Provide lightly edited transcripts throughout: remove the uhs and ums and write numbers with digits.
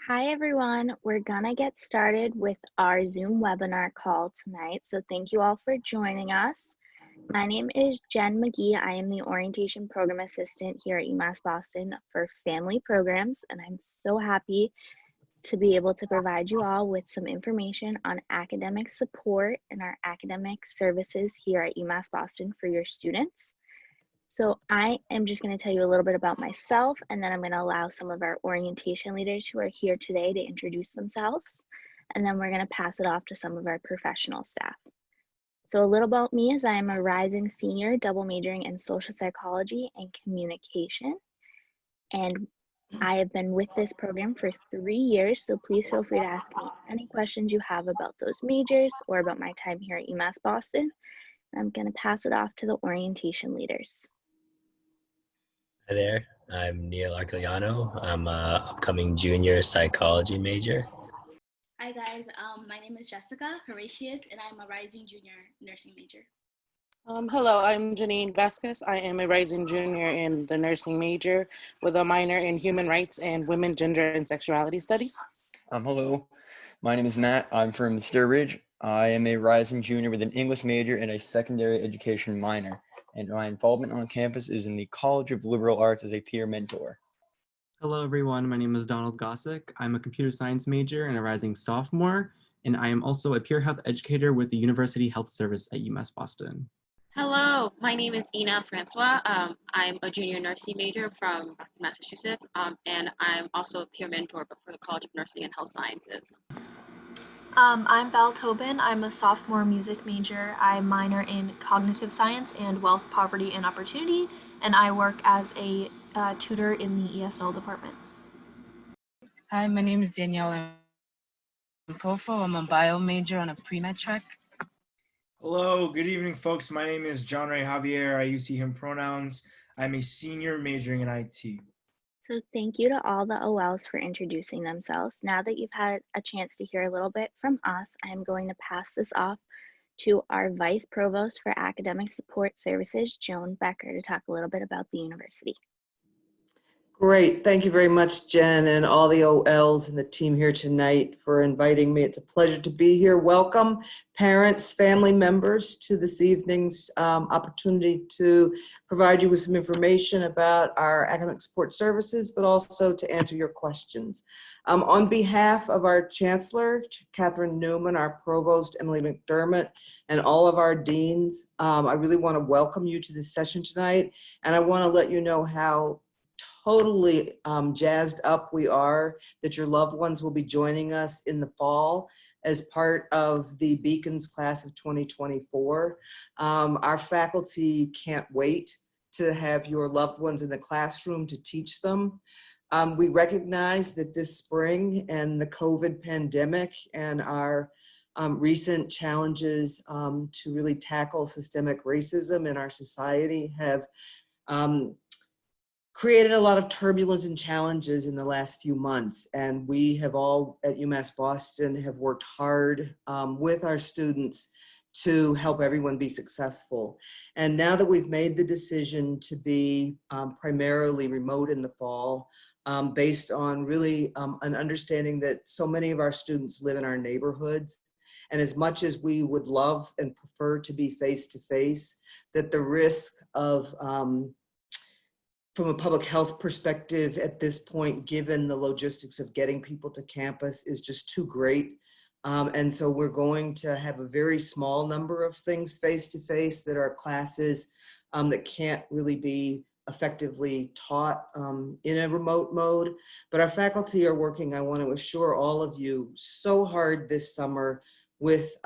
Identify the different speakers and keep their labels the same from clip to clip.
Speaker 1: Hi everyone, we're gonna get started with our Zoom webinar call tonight. So thank you all for joining us. My name is Jen McGee. I am the Orientation Program Assistant here at UMass Boston for Family Programs, and I'm so happy to be able to provide you all with some information on academic support and our academic services here at UMass Boston for your students. So I am just going to tell you a little bit about myself, and then I'm going to allow some of our orientation leaders who are here today to introduce themselves, and then we're going to pass it off to some of our professional staff. So a little about me is I am a rising senior double majoring in social psychology and communication, and I have been with this program for 3 years, so please feel free to ask me any questions you have about those majors or about my time here at UMass Boston. I'm going to pass it off to the orientation leaders.
Speaker 2: Hi there, I'm Neil Arciliano. I'm an upcoming junior psychology major.
Speaker 3: Hi guys, my name is Jessica Horatius and I'm a rising junior nursing major.
Speaker 4: Hello, I'm Janine Vasquez. I am a rising junior in the nursing major with a minor in human rights and women, gender, and sexuality studies.
Speaker 5: Hello, my name is Matt. I'm from Sturbridge. I am a rising junior with an English major and a secondary education minor, and my involvement on campus is in the College of Liberal Arts as a peer mentor.
Speaker 6: Hello everyone, my name is Donald Gossick. I'm a computer science major and a rising sophomore, and I am also a peer health educator with the University Health Service at UMass Boston.
Speaker 7: Hello, my name is Ina Francois. I'm a junior nursing major from Massachusetts, and I'm also a peer mentor but for the College of Nursing and Health Sciences.
Speaker 8: I'm Val Tobin. I'm a sophomore music major. I minor in cognitive science and wealth, poverty, and opportunity, and I work as a tutor in the ESL department.
Speaker 9: Hi, my name is Danielle Mkofo. I'm a bio major on a pre-med track.
Speaker 10: Hello, good evening, folks. My name is John Ray Javier. I use he, him pronouns. I'm a senior majoring in IT.
Speaker 1: So thank you to all the OLs for introducing themselves. Now that you've had a chance to hear a little bit from us, I'm going to pass this off to our Vice Provost for Academic Support Services, Joan Becker, to talk a little bit about the university.
Speaker 11: Great. Thank you very much, Jen, and all the OLs and the team here tonight for inviting me. It's a pleasure to be here. Welcome, parents, family members, to this evening's opportunity to provide you with some information about our academic support services, but also to answer your questions. On behalf of our Chancellor, Catherine Newman, our Provost, Emily McDermott, and all of our deans, I really want to welcome you to this session tonight, and I want to let you know how totally jazzed up we are that your loved ones will be joining us in the fall as part of the Beacons class of 2024. Our faculty can't wait to have your loved ones in the classroom to teach them. We recognize that this spring and the COVID pandemic and our recent challenges to really tackle systemic racism in our society have created a lot of turbulence and challenges in the last few months. And we have all at UMass Boston have worked hard with our students to help everyone be successful. And now that we've made the decision to be primarily remote in the fall, based on really an understanding that so many of our students live in our neighborhoods, and as much as we would love and prefer to be face-to-face, that the risk of from a public health perspective at this point, given the logistics of getting people to campus, is just too great. And so we're going to have a very small number of things face-to-face that are classes that can't really be effectively taught in a remote mode. But our faculty are working, I want to assure all of you, so hard this summer with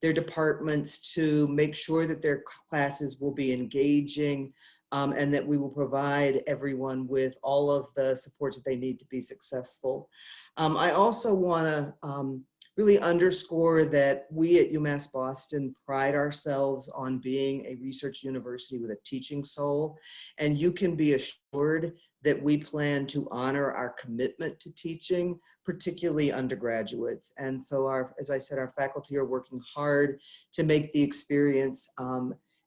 Speaker 11: their departments to make sure that their classes will be engaging, and that we will provide everyone with all of the supports that they need to be successful. I also want to really underscore that we at UMass Boston pride ourselves on being a research university with a teaching soul, and you can be assured that we plan to honor our commitment to teaching, particularly undergraduates. And so as I said, our faculty are working hard to make the experience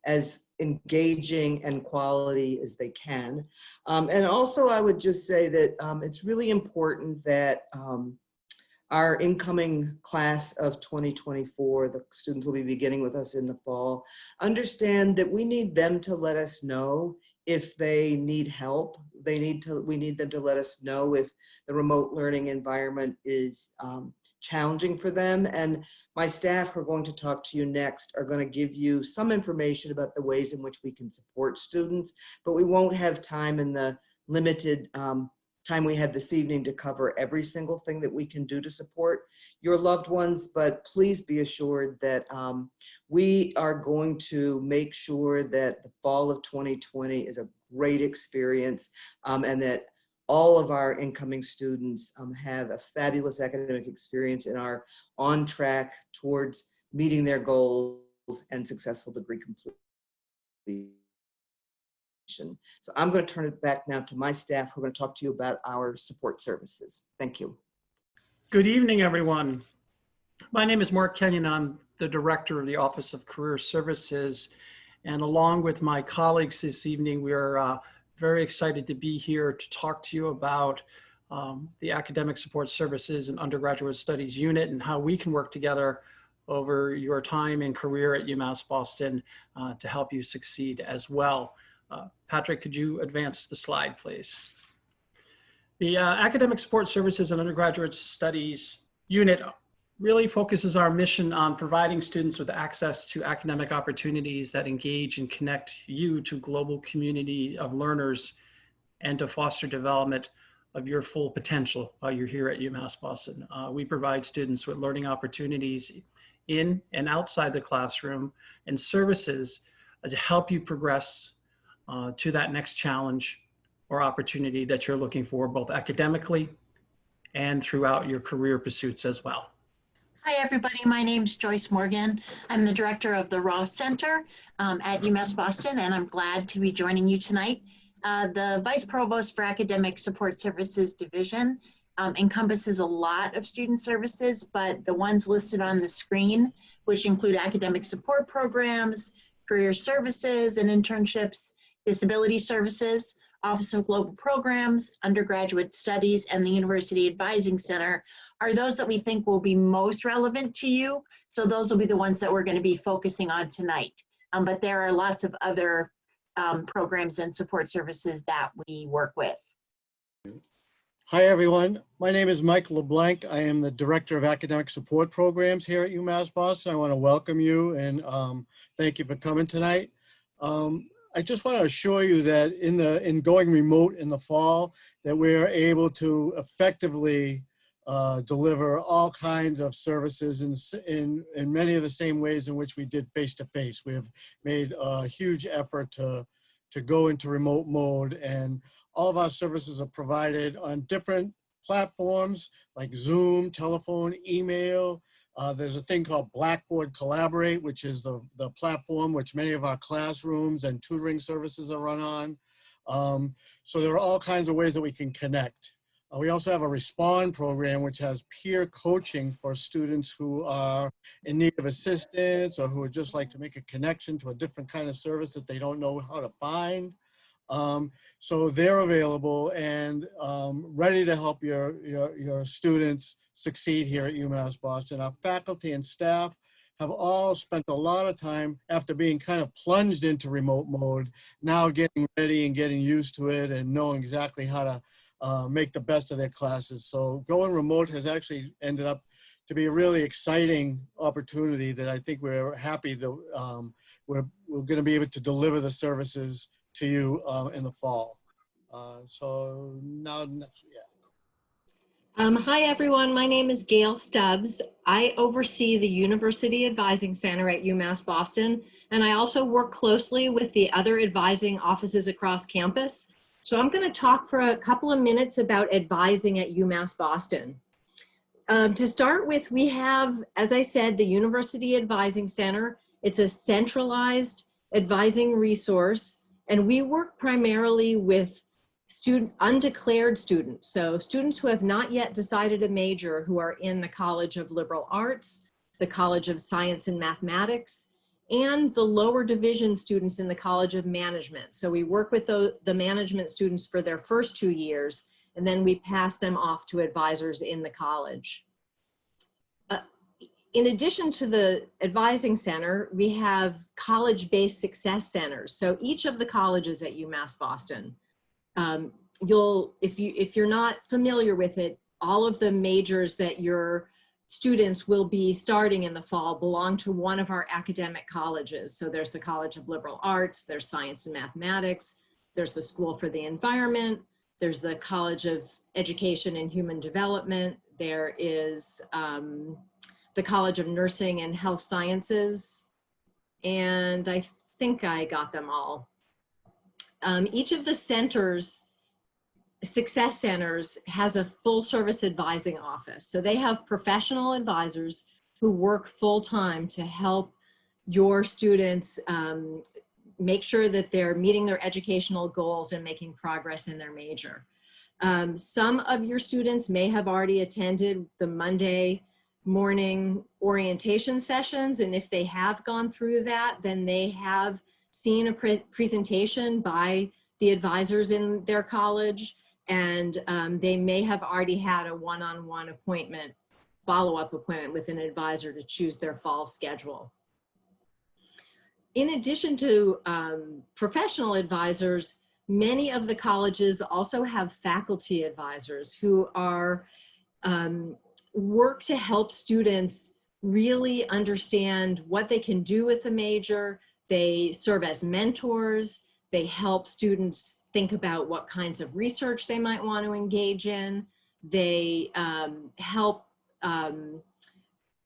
Speaker 11: as engaging and quality as they can. And also I would just say that it's really important that our incoming class of 2024, the students will be beginning with us in the fall, understand that we need them to let us know if they need help. We need them to let us know if the remote learning environment is challenging for them. And my staff who are going to talk to you next are going to give you some information about the ways in which we can support students, but we won't have time in the limited time we have this evening to cover every single thing that we can do to support your loved ones, but please be assured that we are going to make sure that the fall of 2020 is a great experience and that all of our incoming students have a fabulous academic experience and are on track towards meeting their goals and successful degree completion. So I'm going to turn it back now to my staff who are going to talk to you about our support services. Thank you.
Speaker 12: Good evening, everyone. My name is Mark Kenyon. I'm the director of the Office of Career Services. And along with my colleagues this evening, we are very excited to be here to talk to you about the Academic Support Services and Undergraduate Studies Unit and how we can work together over your time and career at UMass Boston to help you succeed as well. Patrick, could you advance the slide, please? The Academic Support Services and Undergraduate Studies Unit really focuses our mission on providing students with access to academic opportunities that engage and connect you to global community of learners and to foster development of your full potential while you're here at UMass Boston. We provide students with learning opportunities in and outside the classroom and services to help you progress to that next challenge or opportunity that you're looking for, both academically and throughout your career pursuits as well.
Speaker 13: Hi, everybody. My name's Joyce Morgan. I'm the director of the Ross Center at UMass Boston, and I'm glad to be joining you tonight. The Vice Provost for Academic Support Services Division encompasses a lot of student services, but the ones listed on the screen, which include academic support programs, career services and internships, disability services, Office of Global Programs, Undergraduate Studies, and the University Advising Center are those that we think will be most relevant to you. So those will be the ones that we're going to be focusing on tonight. But there are lots of other programs and support services that we work with.
Speaker 14: Hi, everyone. My name is Mike LeBlanc. I am the Director of Academic Support Programs here at UMass Boston. I want to welcome you and thank you for coming tonight. I just want to assure you that in going remote in the fall, that we are able to effectively deliver all kinds of services in many of the same ways in which we did face-to-face. We have made a huge effort to go into remote mode, and all of our services are provided on different platforms like Zoom, telephone, email. There's a thing called Blackboard Collaborate, which is the platform which many of our classrooms and tutoring services are run on. So there are all kinds of ways that we can connect. We also have a Respond program, which has peer coaching for students who are in need of assistance or who would just like to make a connection to a different kind of service that they don't know how to find. So they're available and ready to help your students succeed here at UMass Boston. Our faculty and staff have all spent a lot of time after being kind of plunged into remote mode, now getting ready and getting used to it and knowing exactly how to make the best of their classes. So going remote has actually ended up to be a really exciting opportunity that I think we're happy to, we're going to be able to deliver the services to you in the fall. So now,
Speaker 15: Hi, everyone. My name is Gail Stubbs. I oversee the University Advising Center at UMass Boston, and I also work closely with the other advising offices across campus. So I'm going to talk for a couple of minutes about advising at UMass Boston. To start with, we have, as I said, the University Advising Center. It's a centralized advising resource, and we work primarily with undeclared students. So students who have not yet decided a major, who are in the College of Liberal Arts, the College of Science and Mathematics, and the lower division students in the College of Management. So we work with the management students for their first 2 years, and then we pass them off to advisors in the college. In addition to the advising center, we have college-based success centers. So each of the colleges at UMass Boston, if you're not familiar with it, all of the majors that your students will be starting in the fall belong to one of our academic colleges. So there's the College of Liberal Arts, there's Science and Mathematics, there's the School for the Environment, there's the College of Education and Human Development, there is the College of Nursing and Health Sciences, and I think I got them all. Each of the centers, success centers, has a full service advising office. So they have professional advisors who work full time to help your students make sure that they're meeting their educational goals and making progress in their major. Some of your students may have already attended the Monday morning orientation sessions, and if they have gone through that, then they have seen a presentation by the advisors in their college, and they may have already had a one-on-one appointment, follow-up appointment with an advisor to choose their fall schedule. In addition to professional advisors, many of the colleges also have faculty advisors who are work to help students really understand what they can do with the major. They serve as mentors. They help students think about what kinds of research they might want to engage in. They help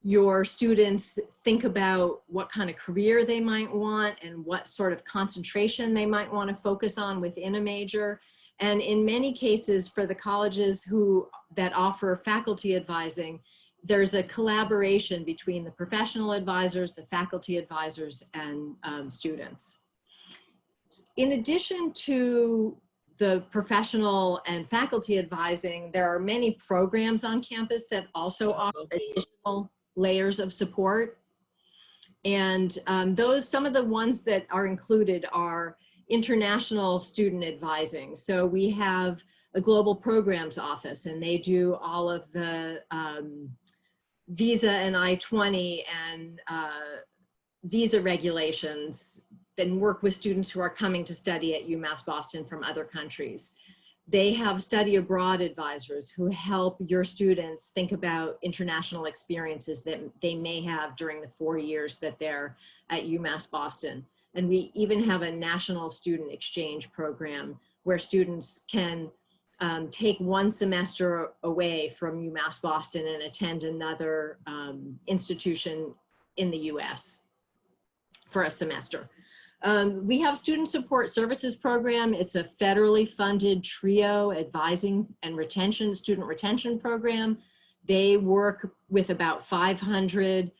Speaker 15: your students think about what kind of career they might want and what sort of concentration they might want to focus on within a major. And in many cases, for the colleges that offer faculty advising, there's a collaboration between the professional advisors, the faculty advisors, and students. In addition to the professional and faculty advising, there are many programs on campus that also offer additional layers of support. And some of the ones that are included are international student advising. So we have a global programs office, and they do all of the visa and I-20 and visa regulations, then work with students who are coming to study at UMass Boston from other countries. They have study abroad advisors who help your students think about international experiences that they may have during the 4 years that they're at UMass Boston. And we even have a national student exchange program where students can take one semester away from UMass Boston and attend another institution in the US for a semester. We have Student Support Services Program. It's a federally funded TRIO advising and student retention program. They work with about 500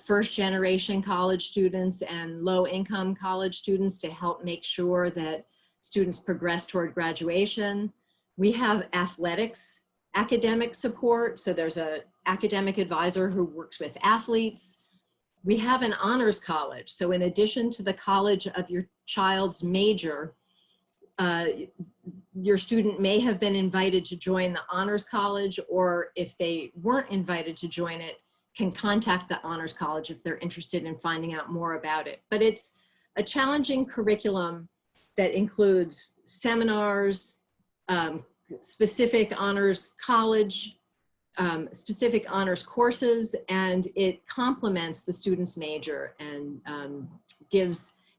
Speaker 15: first-generation college students and low-income college students to help make sure that students progress toward graduation. We have athletics academic support. So there's an academic advisor who works with athletes. We have an honors college. So in addition to the college of your child's major, your student may have been invited to join the honors college, or if they weren't invited to join it, can contact the honors college if they're interested in finding out more about it. But it's a challenging curriculum that includes seminars, specific honors college, specific honors courses, and it complements the student's major and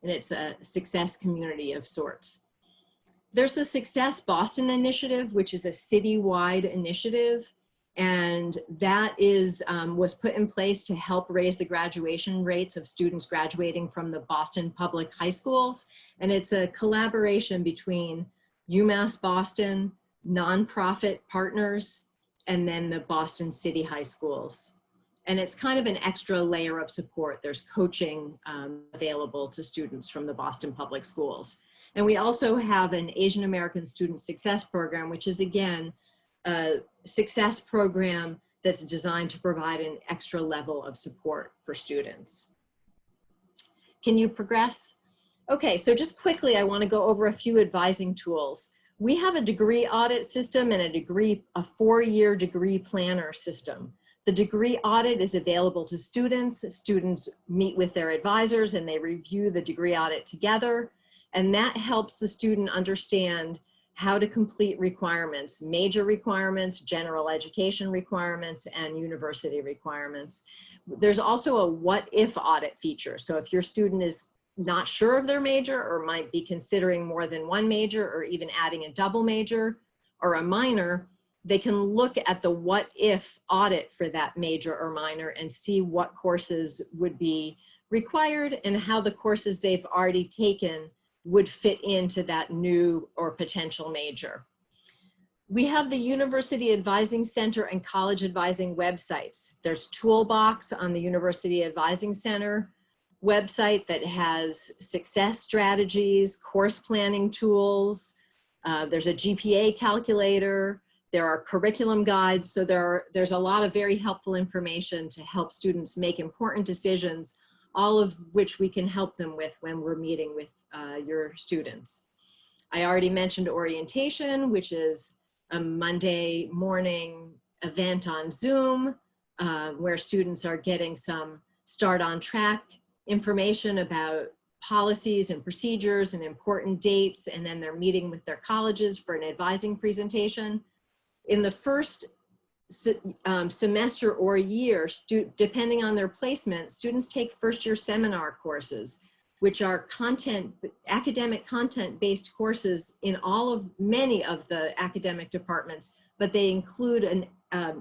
Speaker 15: it's a success community of sorts. There's the Success Boston Initiative, which is a citywide initiative, and that was put in place to help raise the graduation rates of students graduating from the Boston public high schools. And it's a collaboration between UMass Boston, nonprofit partners, and then the Boston City High Schools. And it's kind of an extra layer of support. There's coaching available to students from the Boston Public Schools. And we also have an Asian American Student Success Program, which is again, a success program that's designed to provide an extra level of support for students. Can you progress? Okay, so just quickly, I want to go over a few advising tools. We have a degree audit system and a 4-year degree planner system. The degree audit is available to students. Students meet with their advisors and they review the degree audit together. And that helps the student understand how to complete requirements, major requirements, general education requirements, and university requirements. There's also a what if audit feature. So if your student is not sure of their major or might be considering more than one major or even adding a double major or a minor, they can look at the what if audit for that major or minor and see what courses would be required and how the courses they've already taken would fit into that new or potential major. We have the University Advising Center and College Advising websites. There's Toolbox on the University Advising Center website that has success strategies, course planning tools. There's a GPA calculator. There are curriculum guides. So there's a lot of very helpful information to help students make important decisions, all of which we can help them with when we're meeting with your students. I already mentioned orientation, which is a Monday morning event on Zoom where students are getting some start on track information about policies and procedures and important dates, and then they're meeting with their colleges for an advising presentation. In the first semester or year, depending on their placement, students take first-year seminar courses, which are academic content-based courses in many of the academic departments, but they include an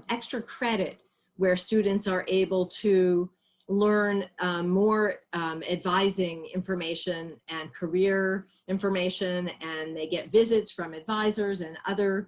Speaker 15: extra credit where students are able to learn more advising information and career information, and they get visits from advisors and other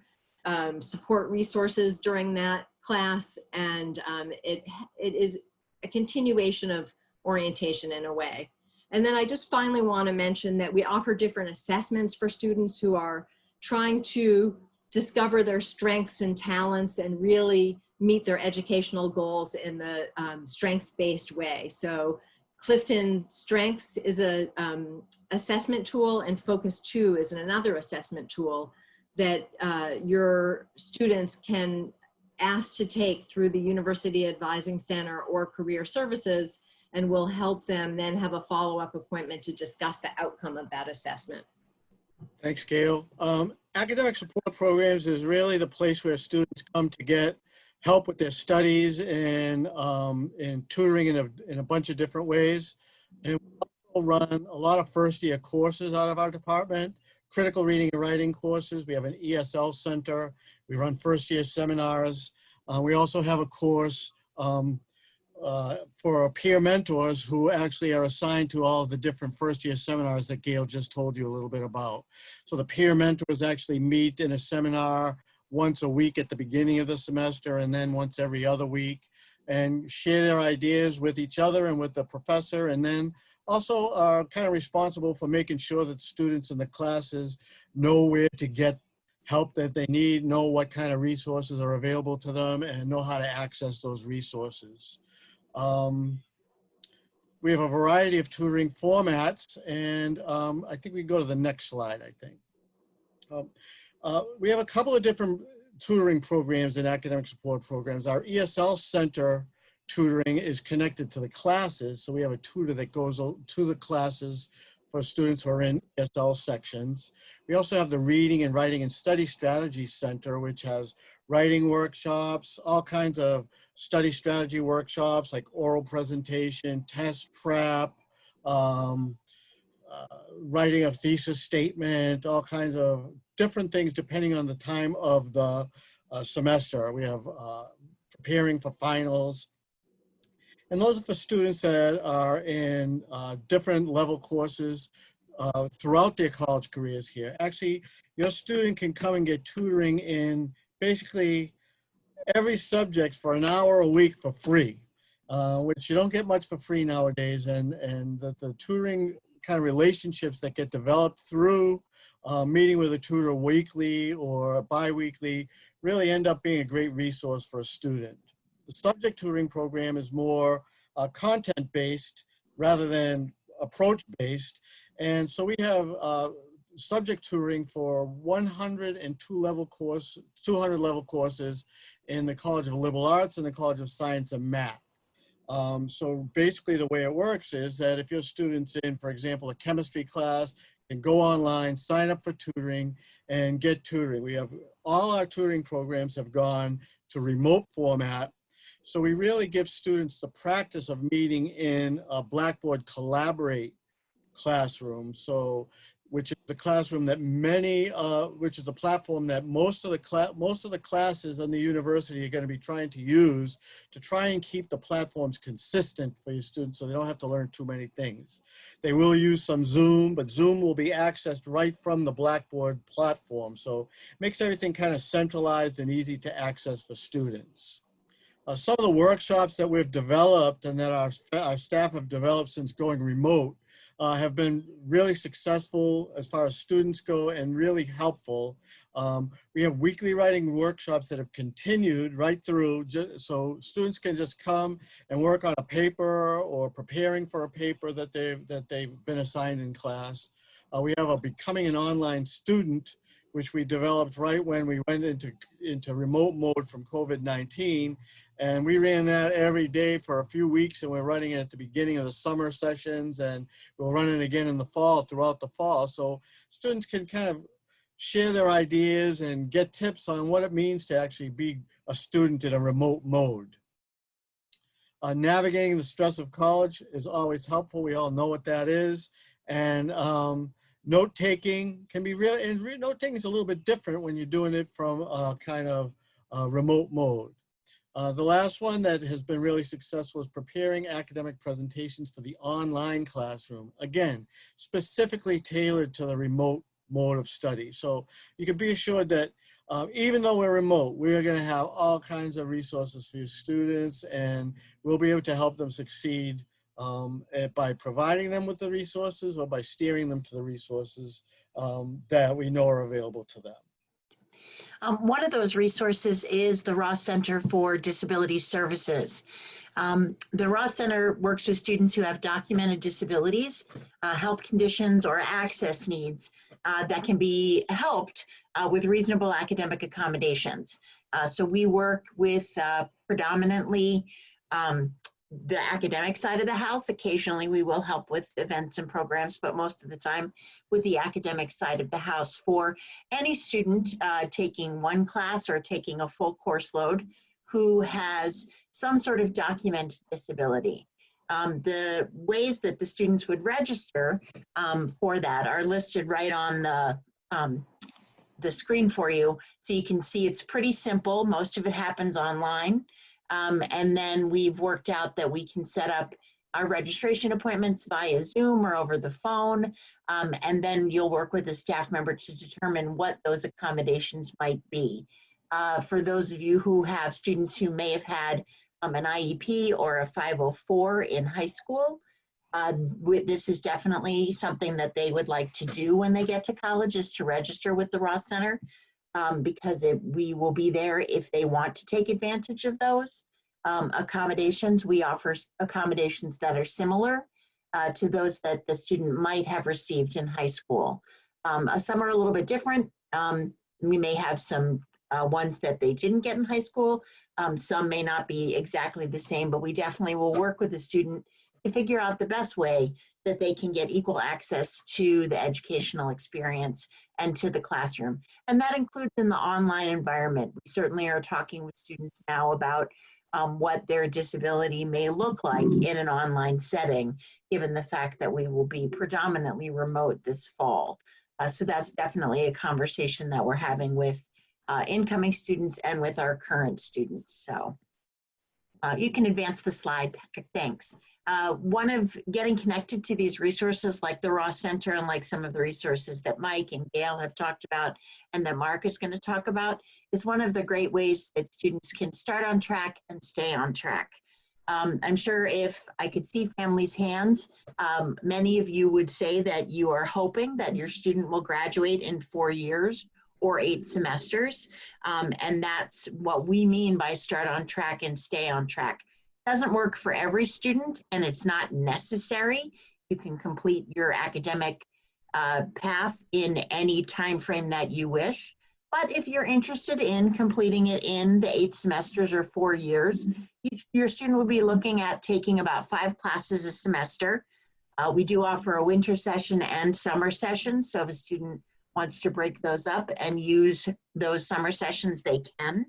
Speaker 15: support resources during that class, and it is a continuation of orientation in a way. And then I just finally want to mention that we offer different assessments for students who are trying to discover their strengths and talents and really meet their educational goals in the strengths-based way. So Clifton Strengths is a assessment tool, and Focus 2 is another assessment tool that your students can ask to take through the University Advising Center or Career Services, and will help them then have a follow-up appointment to discuss the outcome of that assessment.
Speaker 14: Thanks, Gail. Academic support programs is really the place where students come to get help with their studies and tutoring in a bunch of different ways. And we also run a lot of first-year courses out of our department, critical reading and writing courses. We have an ESL center. We run first-year seminars. We also have a course for peer mentors who actually are assigned to all of the different first-year seminars that Gail just told you a little bit about. So the peer mentors actually meet in a seminar once a week at the beginning of the semester and then once every other week, and share their ideas with each other and with the professor, and then also are kind of responsible for making sure that students in the classes know where to get help that they need, know what kind of resources are available to them, and know how to access those resources. We have a variety of tutoring formats, and I think we go to the next slide, I think. We have a couple of different tutoring programs and academic support programs. Our ESL Center tutoring is connected to the classes, so we have a tutor that goes to the classes for students who are in ESL sections. We also have the Reading and Writing and Study Strategy Center, which has writing workshops, all kinds of study strategy workshops like oral presentation, test prep, writing a thesis statement, all kinds of different things depending on the time of the semester. We have preparing for finals. And those are for students that are in different level courses throughout their college careers here. Actually, your student can come and get tutoring in basically every subject for an hour a week for free, which you don't get much for free nowadays. And the tutoring kind of relationships that get developed through meeting with a tutor weekly or bi-weekly really end up being a great resource for a student. The subject tutoring program is more content-based rather than approach-based. And so we have subject tutoring for 200 level courses in the College of Liberal Arts and the College of Science and Math. So basically the way it works is that if your student's in, for example, a chemistry class, and go online, sign up for tutoring, and get tutoring. We have all our tutoring programs have gone to remote format. So we really give students the practice of meeting in a Blackboard Collaborate classroom. So, which is the classroom that which is the platform that most of the classes in the university are going to be trying to use to try and keep the platforms consistent for your students so they don't have to learn too many things. They will use some Zoom, but Zoom will be accessed right from the Blackboard platform. So it makes everything kind of centralized and easy to access for students. Some of the workshops that we've developed and that our staff have developed since going remote have been really successful as far as students go and really helpful. We have weekly writing workshops that have continued right through, so students can just come and work on a paper or preparing for a paper that they've been assigned in class. We have a Becoming an Online Student, which we developed right when we went into remote mode from COVID-19. And we ran that every day for a few weeks, and we're running it at the beginning of the summer sessions, and we'll run it again in the fall, throughout the fall. So students can kind of share their ideas and get tips on what it means to actually be a student in a remote mode. Navigating the stress of college is always helpful. We all know what that is. And note-taking can be real, and note-taking is a little bit different when you're doing it from a kind of remote mode. The last one that has been really successful is preparing academic presentations for the online classroom. Again, specifically tailored to the remote mode of study. So you can be assured that even though we're remote, we're going to have all kinds of resources for your students, and we'll be able to help them succeed by providing them with the resources or by steering them to the resources that we know are available to them.
Speaker 13: One of those resources is the Ross Center for Disability Services. The Ross Center works with students who have documented disabilities, health conditions, or access needs that can be helped with reasonable academic accommodations. So we work with predominantly the academic side of the house. Occasionally we will help with events and programs, but most of the time with the academic side of the house for any student taking one class or taking a full course load who has some sort of documented disability. The ways that the students would register for that are listed right on the screen for you. So you can see it's pretty simple. Most of it happens online. And then we've worked out that we can set up our registration appointments via Zoom or over the phone. And then you'll work with a staff member to determine what those accommodations might be. For those of you who have students who may have had an IEP or a 504 in high school, this is definitely something that they would like to do when they get to college, is to register with the Ross Center. Because we will be there if they want to take advantage of those accommodations. We offer accommodations that are similar to those that the student might have received in high school. Some are a little bit different. We may have some ones that they didn't get in high school. Some may not be exactly the same, but we definitely will work with the student to figure out the best way that they can get equal access to the educational experience and to the classroom. And that includes in the online environment. We certainly are talking with students now about what their disability may look like in an online setting, given the fact that we will be predominantly remote this fall. So that's definitely a conversation that we're having with incoming students and with our current students. So you can advance the slide, Patrick, thanks. One of getting connected to these resources like the Ross Center and like some of the resources that Mike and Gail have talked about and that Mark is going to talk about is one of the great ways that students can start on track and stay on track. I'm sure if I could see families' hands, many of you would say that you are hoping that your student will graduate in 4 years or 8 semesters. And that's what we mean by start on track and stay on track. Doesn't work for every student, and it's not necessary You can complete your academic path in any time frame that you wish. But if you're interested in completing it in the 8 semesters or 4 years, your student will be looking at taking about 5 classes a semester. We do offer a winter session and summer session, so if a student wants to break those up and use those summer sessions, they can.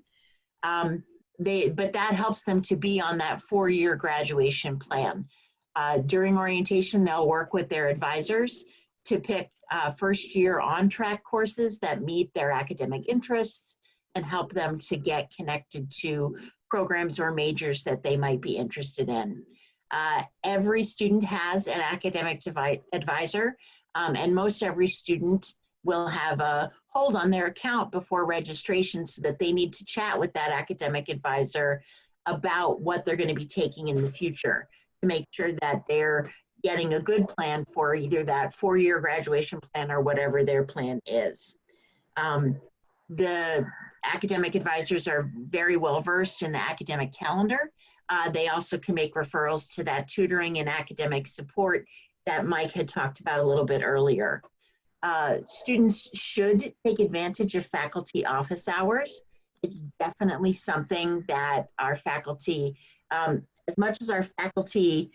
Speaker 13: But that helps them to be on that 4-year graduation plan. During orientation, they'll work with their advisors to pick first-year on-track courses that meet their academic interests and help them to get connected to programs or majors that they might be interested in. Every student has an academic advisor, and most every student will have a hold on their account before registration so that they need to chat with that academic advisor about what they're going to be taking in the future to make sure that they're getting a good plan for either that 4-year graduation plan or whatever their plan is. The academic advisors are very well versed in the academic calendar. They also can make referrals to that tutoring and academic support that Mike had talked about a little bit earlier. Students should take advantage of faculty office hours. It's definitely something that our faculty, as much as our faculty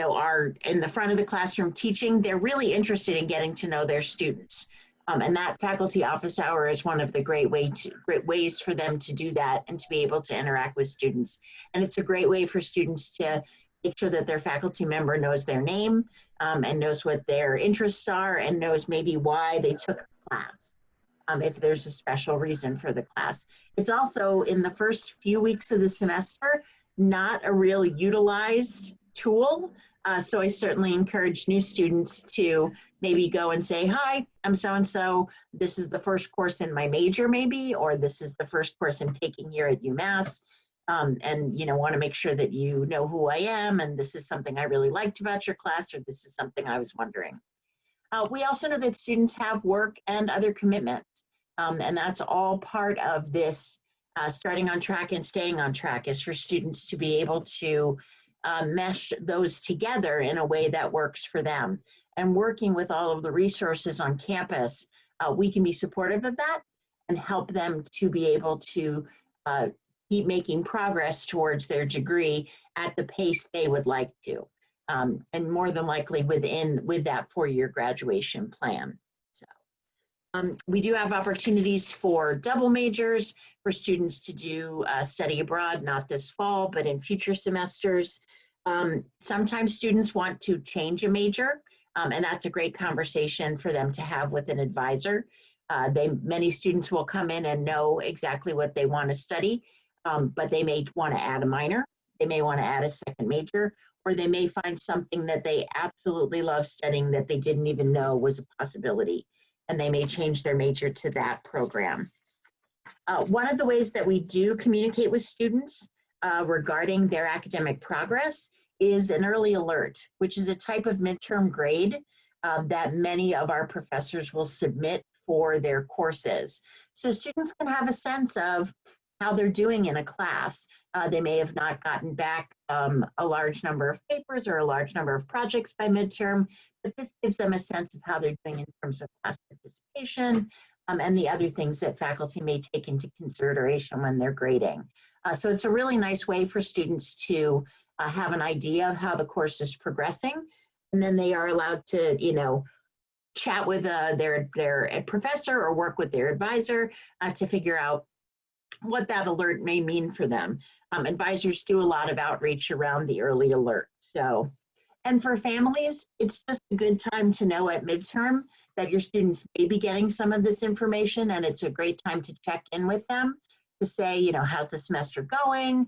Speaker 13: are in the front of the classroom teaching, they're really interested in getting to know their students. And that faculty office hour is one of the great ways for them to do that and to be able to interact with students. And it's a great way for students to make sure that their faculty member knows their name and knows what their interests are and knows maybe why they took the class, if there's a special reason for the class. It's also, in the first few weeks of the semester, not a really utilized tool. So I certainly encourage new students to maybe go and say, hi, I'm so-and-so. This is the first course in my major maybe, or this is the first course I'm taking here at UMass. And want to make sure that you know who I am, and this is something I really liked about your class, or this is something I was wondering. We also know that students have work and other commitments, and that's all part of this starting on track and staying on track, is for students to be able to mesh those together in a way that works for them. And working with all of the resources on campus, we can be supportive of that and help them to be able to keep making progress towards their degree at the pace they would like to, and more than likely with that 4-year graduation plan. So we do have opportunities for double majors for students to do study abroad, not this fall, but in future semesters. Sometimes students want to change a major, and that's a great conversation for them to have with an advisor. Many students will come in and know exactly what they want to study, but they may want to add a minor, they may want to add a second major, or they may find something that they absolutely love studying that they didn't even know was a possibility, and they may change their major to that program. One of the ways that we do communicate with students regarding their academic progress is an early alert, which is a type of midterm grade that many of our professors will submit for their courses. So students can have a sense of how they're doing in a class. They may have not gotten back a large number of papers or a large number of projects by midterm, but this gives them a sense of how they're doing in terms of class participation and the other things that faculty may take into consideration when they're grading. So it's a really nice way for students to have an idea of how the course is progressing, and then they are allowed to, chat with their professor or work with their advisor to figure out what that alert may mean for them. Advisors do a lot of outreach around the early alert. So, and for families, it's just a good time to know at midterm that your students may be getting some of this information, and it's a great time to check in with them to say, how's the semester going?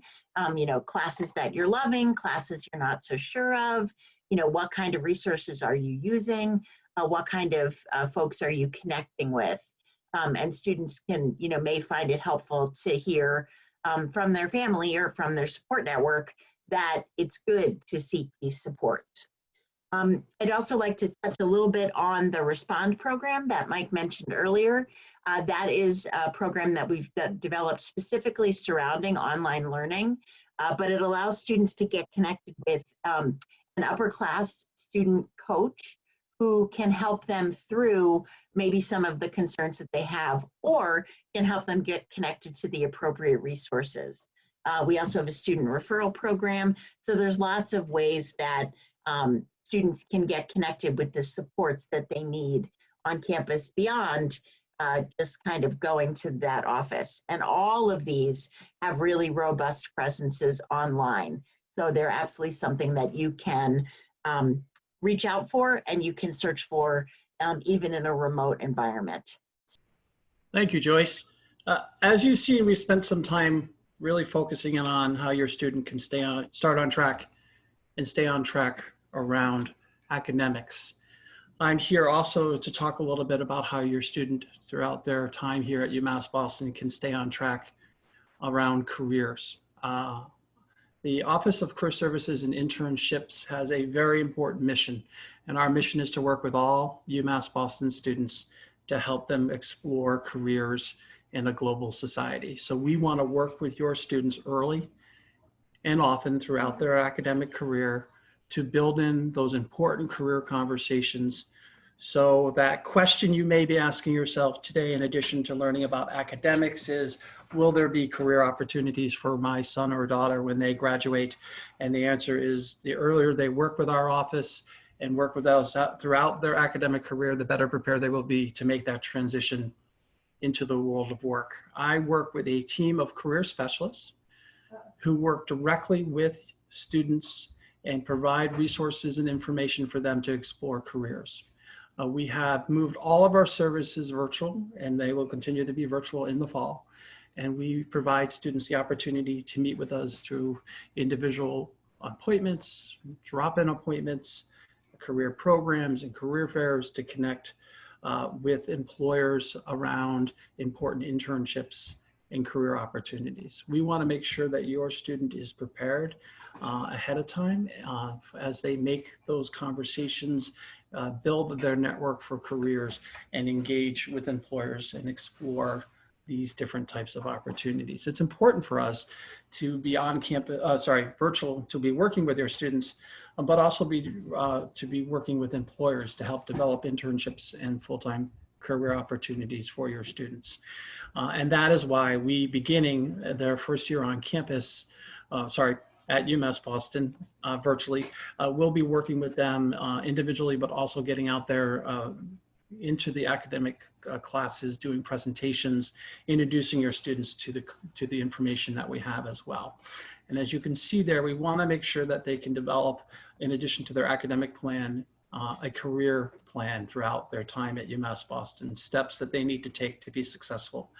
Speaker 13: Classes that you're loving, classes you're not so sure of, what kind of resources are you using? What kind of folks are you connecting with? And students can, may find it helpful to hear from their family or from their support network that it's good to seek these supports. I'd also like to touch a little bit on the Respond program that Mike mentioned earlier. That is a program that we've developed specifically surrounding online learning, but it allows students to get connected with an upper class student coach who can help them through maybe some of the concerns that they have, or can help them get connected to the appropriate resources. We also have a student referral program. So there's lots of ways that students can get connected with the supports that they need on campus beyond just kind of going to that office. And all of these have really robust presences online. So they're absolutely something that you can reach out for, and you can search for even in a remote environment.
Speaker 12: Thank you, Joyce. As you see, we spent some time really focusing in on how your student can start on track and stay on track around academics. I'm here also to talk a little bit about how your student throughout their time here at UMass Boston can stay on track around careers. The Office of Career Services and Internships has a very important mission, and our mission is to work with all UMass Boston students to help them explore careers in a global society. So we want to work with your students early and often throughout their academic career to build in those important career conversations. So that question you may be asking yourself today, in addition to learning about academics, is, will there be career opportunities for my son or daughter when they graduate? And the answer is, the earlier they work with our office and work with us throughout their academic career, the better prepared they will be to make that transition into the world of work. I work with a team of career specialists who work directly with students and provide resources and information for them to explore careers. We have moved all of our services virtual, and they will continue to be virtual in the fall. And we provide students the opportunity to meet with us through individual appointments, drop-in appointments, career programs, and career fairs to connect with employers around important internships and career opportunities. We want to make sure that your student is prepared ahead of time as they make those conversations, build their network for careers, and engage with employers and explore these different types of opportunities. It's important for us to be on campus, virtual, to be working with your students, but also to be working with employers to help develop internships and full-time career opportunities for your students. And that is why we, beginning their first year on campus, at UMass Boston virtually, we'll be working with them individually, but also getting out there into the academic classes, doing presentations, introducing your students to the information that we have as well. And as you can see there, we want to make sure that they can develop, in addition to their academic plan, a career plan throughout their time at UMass Boston, steps that they need to take to be successful,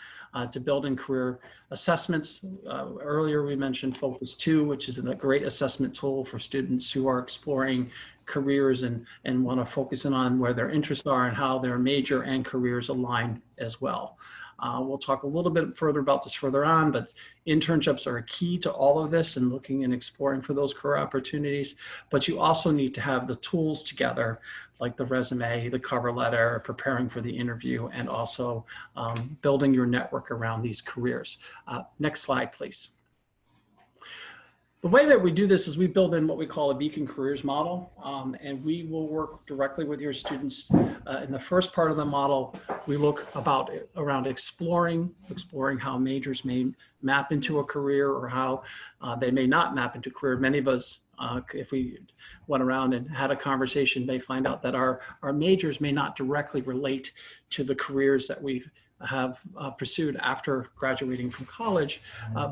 Speaker 12: to build in career assessments. Earlier we mentioned Focus 2, which is a great assessment tool for students who are exploring careers and want to focus in on where their interests are and how their major and careers align as well. We'll talk a little bit further about this further on, but internships are a key to all of this and looking and exploring for those career opportunities. But you also need to have the tools together, like the resume, the cover letter, preparing for the interview, and also building your network around these careers. Next slide, please. The way that we do this is we build in what we call a Beacon Careers model, and we will work directly with your students. In the first part of the model, we look around exploring how majors may map into a career or how they may not map into a career. Many of us, if we went around and had a conversation, may find out that our majors may not directly relate to the careers that we have pursued after graduating from college,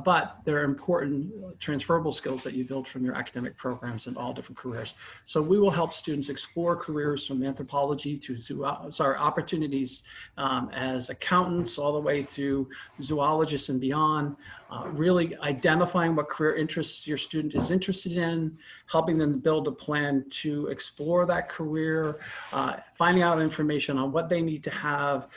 Speaker 12: but they're important transferable skills that you build from your academic programs in all different careers. So we will help students explore careers from anthropology to opportunities as accountants all the way through zoologists and beyond, really identifying what career interests your student is interested in, helping them build a plan to explore that career, finding out information on what they need to have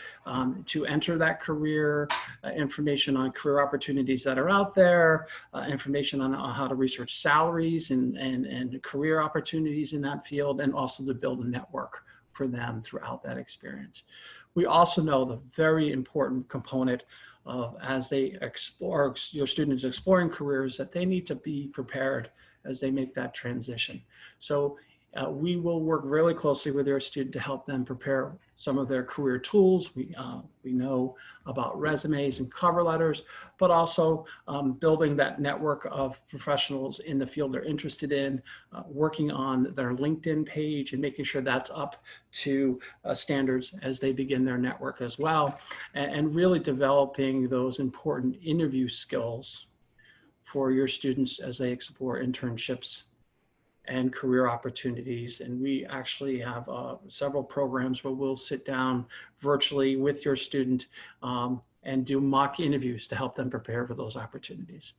Speaker 12: to enter that career, information on career opportunities that are out there, information on how to research salaries and career opportunities in that field, and also to build a network for them throughout that experience. We also know the very important component of, as they explore, your students exploring careers, that they need to be prepared as they make that transition. So we will work really closely with your student to help them prepare some of their career tools. We know about resumes and cover letters, but also building that network of professionals in the field they're interested in, working on their LinkedIn page and making sure that's up to standards as they begin their network as well, and really developing those important interview skills for your students as they explore internships and career opportunities. And we actually have several programs where we'll sit down virtually with your student and do mock interviews to help them prepare for those opportunities.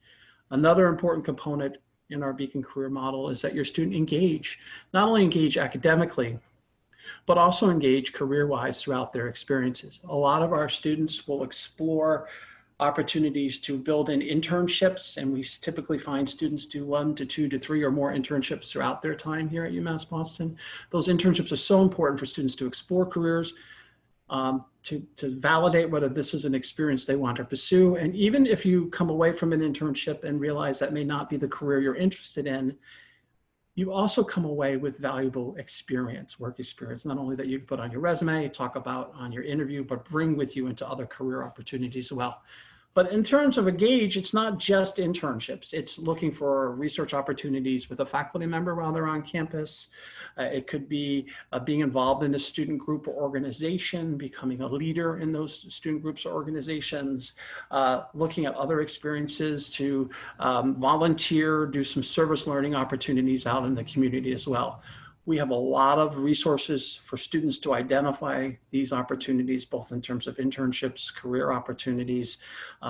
Speaker 12: Another important component in our Beacon Career Model is that your student not only engage academically, but also engage career-wise throughout their experiences. A lot of our students will explore opportunities to build in internships, and we typically find students do 1 to 2 to 3 or more internships throughout their time here at UMass Boston. Those internships are so important for students to explore careers, to validate whether this is an experience they want to pursue. And even if you come away from an internship and realize that may not be the career you're interested in, you also come away with valuable experience, work experience, not only that you can put on your resume, talk about on your interview, but bring with you into other career opportunities as well. But in terms of engage, it's not just internships. It's looking for research opportunities with a faculty member while they're on campus. It could be being involved in a student group or organization, becoming a leader in those student groups or organizations, looking at other experiences to volunteer, do some service learning opportunities out in the community as well. We have a lot of resources for students to identify these opportunities, both in terms of internships, career opportunities.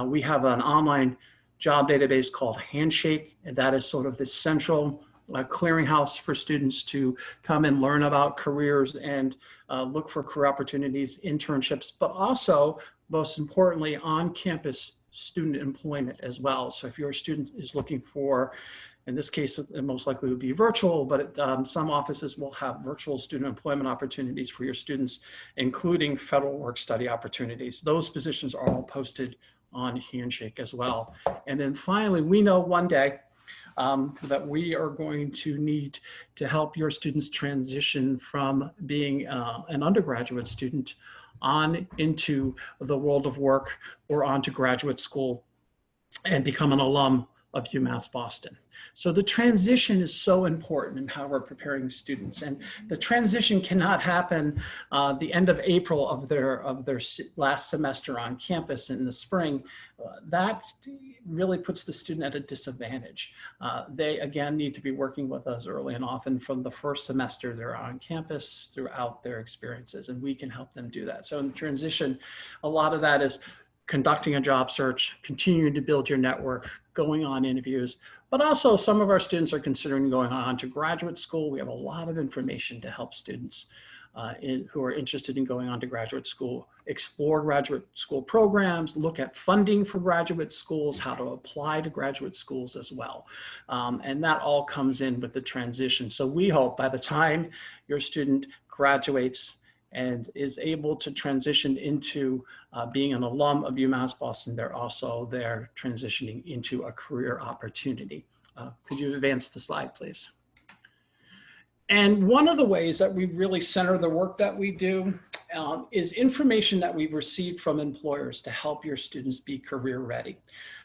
Speaker 12: We have an online job database called Handshake, and that is sort of the central clearinghouse for students to come and learn about careers and look for career opportunities, internships, but also, most importantly, on-campus student employment as well. So if your student is looking for, in this case, it most likely would be virtual, but some offices will have virtual student employment opportunities for your students, including federal work study opportunities. Those positions are all posted on Handshake as well. And then finally, we know one day that we are going to need to help your students transition from being an undergraduate student on into the world of work or onto graduate school and become an alum of UMass Boston. So the transition is so important in how we're preparing students, and the transition cannot happen the end of April of their last semester on campus in the spring. That really puts the student at a disadvantage. They again need to be working with us early and often from the first semester they're on campus throughout their experiences, and we can help them do that. So in the transition, a lot of that is conducting a job search, continuing to build your network, going on interviews, but also some of our students are considering going on to graduate school. We have a lot of information to help students who are interested in going on to graduate school, explore graduate school programs, look at funding for graduate schools, how to apply to graduate schools as well. And that all comes in with the transition. So we hope by the time your student graduates and is able to transition into being an alum of UMass Boston, they're also there transitioning into a career opportunity. Could you advance the slide, please? And one of the ways that we really center the work that we do is information that we've received from employers to help your students be career ready.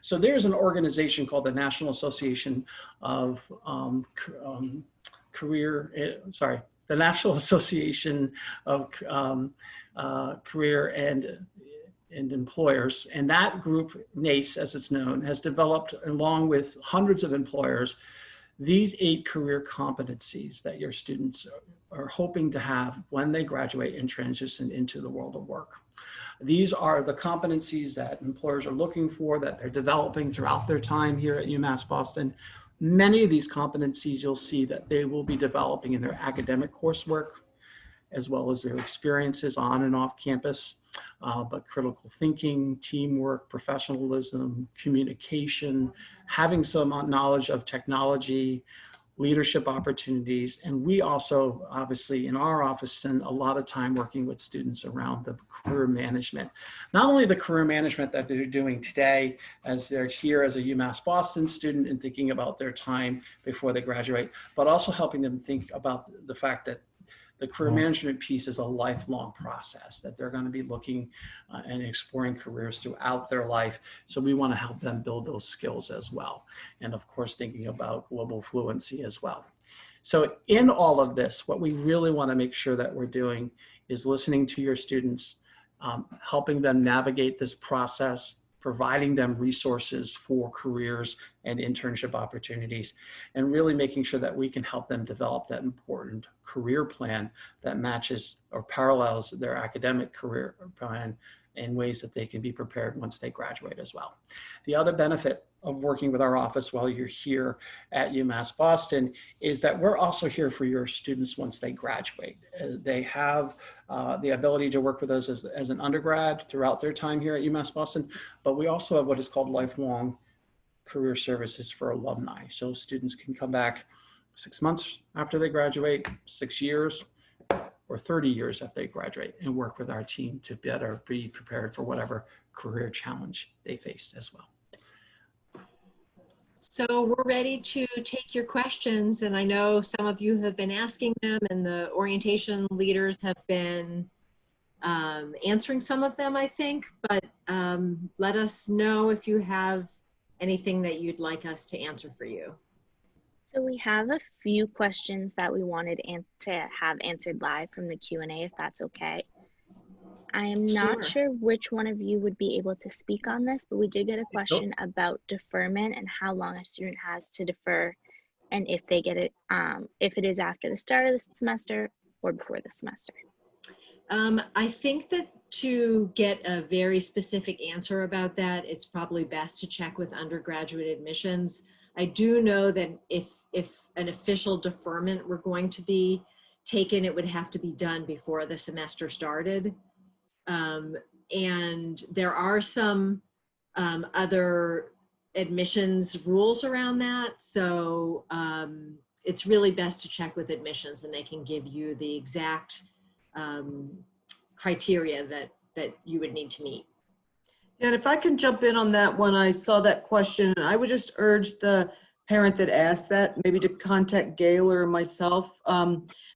Speaker 12: So there's an organization called the National Association of the National Association of Career and Employers. And that group, NACE as it's known, has developed, along with hundreds of employers, these 8 career competencies that your students are hoping to have when they graduate and transition into the world of work. These are the competencies that employers are looking for, that they're developing throughout their time here at UMass Boston. Many of these competencies you'll see that they will be developing in their academic coursework, as well as their experiences on and off campus, but critical thinking, teamwork, professionalism, communication, having some knowledge of technology, leadership opportunities. And we also, obviously, in our office, spend a lot of time working with students around the career management. Not only the career management that they're doing today as they're here as a UMass Boston student and thinking about their time before they graduate, but also helping them think about the fact that the career management piece is a lifelong process, that they're going to be looking and exploring careers throughout their life. So we want to help them build those skills as well. And of course, thinking about global fluency as well. So in all of this, what we really want to make sure that we're doing is listening to your students, helping them navigate this process, providing them resources for careers and internship opportunities, and really making sure that we can help them develop that important career plan that matches or parallels their academic career plan in ways that they can be prepared once they graduate as well. The other benefit of working with our office while you're here at UMass Boston is that we're also here for your students once they graduate. They have the ability to work with us as an undergrad throughout their time here at UMass Boston, but we also have what is called lifelong career services for alumni. So students can come back 6 months after they graduate, 6 years, or 30 years after they graduate and work with our team to better be prepared for whatever career challenge they face as well.
Speaker 15: So we're ready to take your questions, and I know some of you have been asking them, and the orientation leaders have been answering some of them, I think, but let us know if you have anything that you'd like us to answer for you.
Speaker 1: So we have a few questions that we wanted to have answered live from the Q&A, if that's okay. I am not sure which one of you would be able to speak on this, but we did get a question about deferment and how long a student has to defer, and if they get it, if it is after the start of the semester or before the semester.
Speaker 15: I think that to get a very specific answer about that, it's probably best to check with undergraduate admissions. I do know that if an official deferment were going to be taken, it would have to be done before the semester started. And there are some other admissions rules around that. So it's really best to check with admissions, and they can give you the exact criteria that you would need to meet.
Speaker 11: And if I can jump in on that one, I saw that question, and I would just urge the parent that asked that maybe to contact Gail or myself,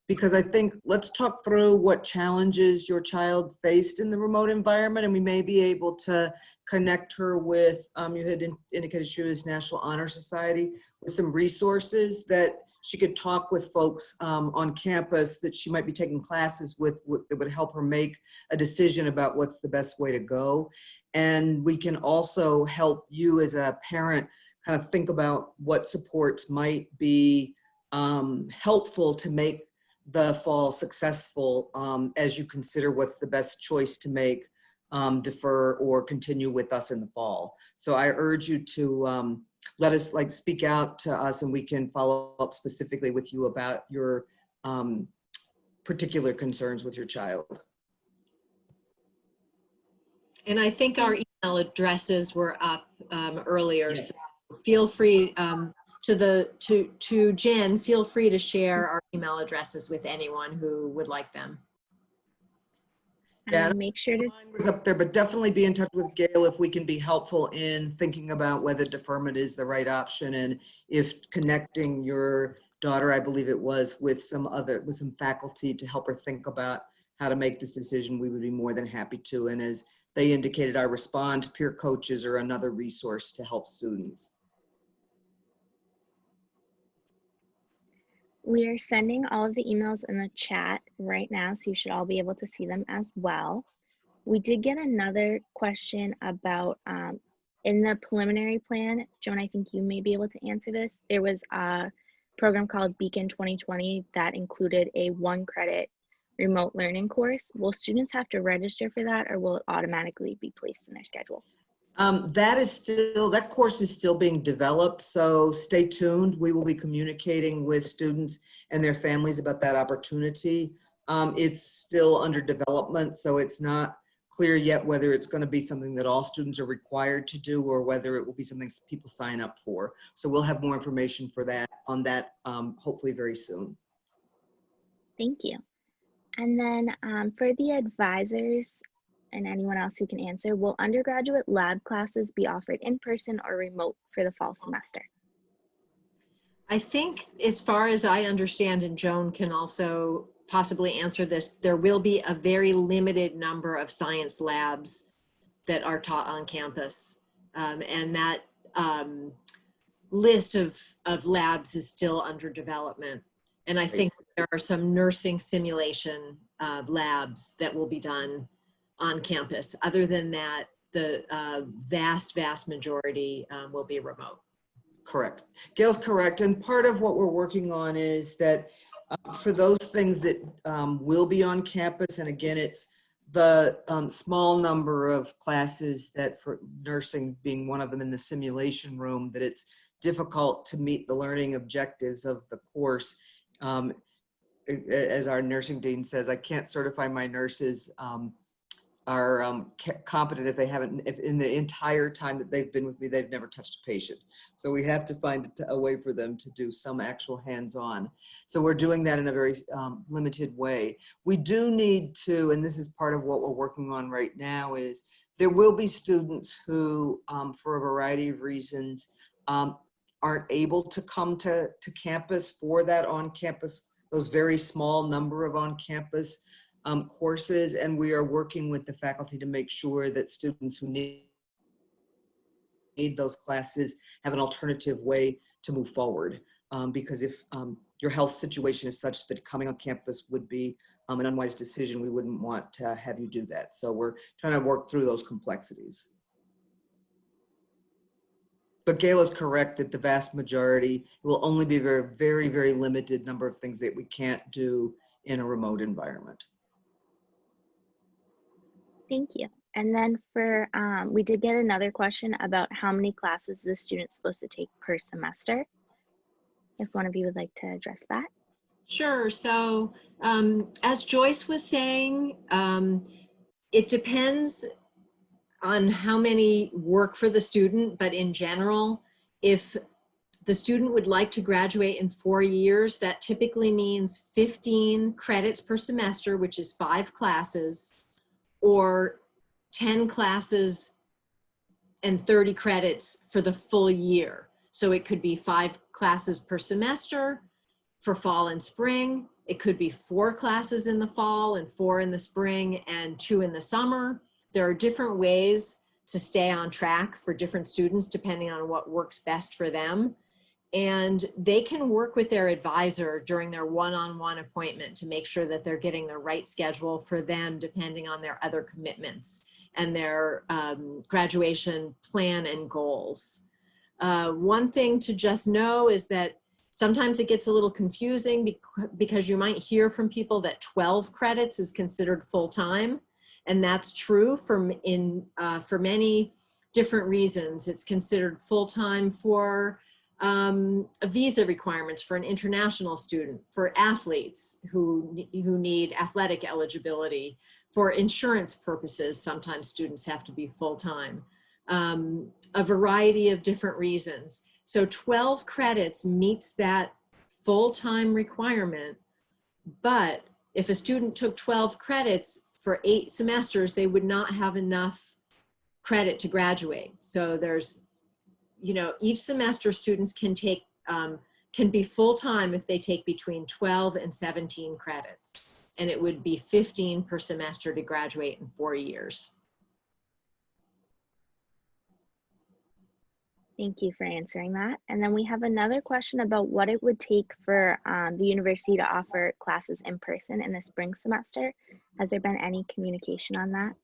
Speaker 11: because I think let's talk through what challenges your child faced in the remote environment, and we may be able to connect her with, you had indicated she was National Honor Society, with some resources that she could talk with folks on campus that she might be taking classes with that would help her make a decision about what's the best way to go. And we can also help you as a parent kind of think about what supports might be helpful to make the fall successful as you consider what's the best choice to make, defer or continue with us in the fall. So I urge you to let us speak out to us, and we can follow up specifically with you about your particular concerns with your child.
Speaker 15: And I think our email addresses were up earlier, yes. So feel free to Jen, feel free to share our email addresses with anyone who would like them.
Speaker 11: Yeah,
Speaker 1: make sure to
Speaker 11: was up there, but definitely be in touch with Gail if we can be helpful in thinking about whether deferment is the right option, and if connecting your daughter, I believe it was, with some faculty to help her think about how to make this decision, we would be more than happy to. And as they indicated, our Respond peer coaches are another resource to help students.
Speaker 1: We are sending all of the emails in the chat right now, so you should all be able to see them as well. We did get another question about in the preliminary plan. Joan, I think you may be able to answer this. There was a program called Beacon 2020 that included a 1-credit remote learning course. Will students have to register for that, or will it automatically be placed in their schedule?
Speaker 11: That course is still being developed, so stay tuned. We will be communicating with students and their families about that opportunity. It's still under development, so it's not clear yet whether it's going to be something that all students are required to do or whether it will be something people sign up for. So we'll have more information for that on that hopefully very soon.
Speaker 1: Thank you. And then for the advisors and anyone else who can answer, will undergraduate lab classes be offered in person or remote for the fall semester?
Speaker 15: I think as far as I understand, and Joan can also possibly answer this, there will be a very limited number of science labs that are taught on campus. And that list of labs is still under development. And I think there are some nursing simulation labs that will be done on campus. Other than that, the vast majority will be remote.
Speaker 11: Correct. Gail's correct. And part of what we're working on is that for those things that will be on campus, and again, it's the small number of classes that for nursing being one of them in the simulation room, that it's difficult to meet the learning objectives of the course. As our nursing dean says, I can't certify my nurses are competent if they haven't, if in the entire time that they've been with me, they've never touched a patient. So we have to find a way for them to do some actual hands-on. So we're doing that in a very limited way. We do need to, and this is part of what we're working on right now, is there will be students who, for a variety of reasons, aren't able to come to campus for that on-campus, those very small number of on-campus courses, and we are working with the faculty to make sure that students who need those classes have an alternative way to move forward. Because if your health situation is such that coming on campus would be an unwise decision, we wouldn't want to have you do that. So we're trying to work through those complexities. But Gail is correct that the vast majority will only be very limited number of things that we can't do in a remote environment.
Speaker 1: Thank you. And then for, we did get another question about how many classes the student's supposed to take per semester. If one of you would like to address that.
Speaker 15: Sure. So as Joyce was saying, it depends on how many work for the student, but in general, if the student would like to graduate in 4 years, that typically means 15 credits per semester, which is 5 classes, or 10 classes and 30 credits for the full year. So it could be 5 classes per semester for fall and spring. It could be 4 classes in the fall and 4 in the spring and 2 in the summer. There are different ways to stay on track for different students depending on what works best for them. And they can work with their advisor during their one-on-one appointment to make sure that they're getting the right schedule for them depending on their other commitments and their graduation plan and goals. One thing to just know is that sometimes it gets a little confusing because you might hear from people that 12 credits is considered full-time, and that's true for many different reasons. It's considered full-time for visa requirements for an international student, for athletes who need athletic eligibility, for insurance purposes. Sometimes students have to be full-time, a variety of different reasons. So 12 credits meets that full-time requirement, but if a student took 12 credits for 8 semesters, they would not have enough credit to graduate. So there's, each semester students can take, can be full-time if they take between 12 and 17 credits. And it would be 15 per semester to graduate in 4 years.
Speaker 1: Thank you for answering that. And then we have another question about what it would take for the university to offer classes in person in the spring semester. Has there been any communication on that?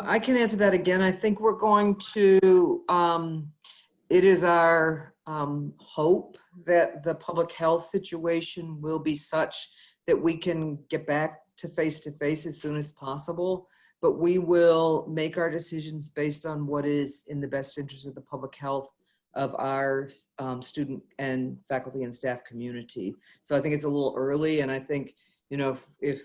Speaker 11: I can answer that again. I think we're going to, it is our hope that the public health situation will be such that we can get back to face-to-face as soon as possible. But we will make our decisions based on what is in the best interest of the public health of our student and faculty and staff community. So I think it's a little early, and I think You know, if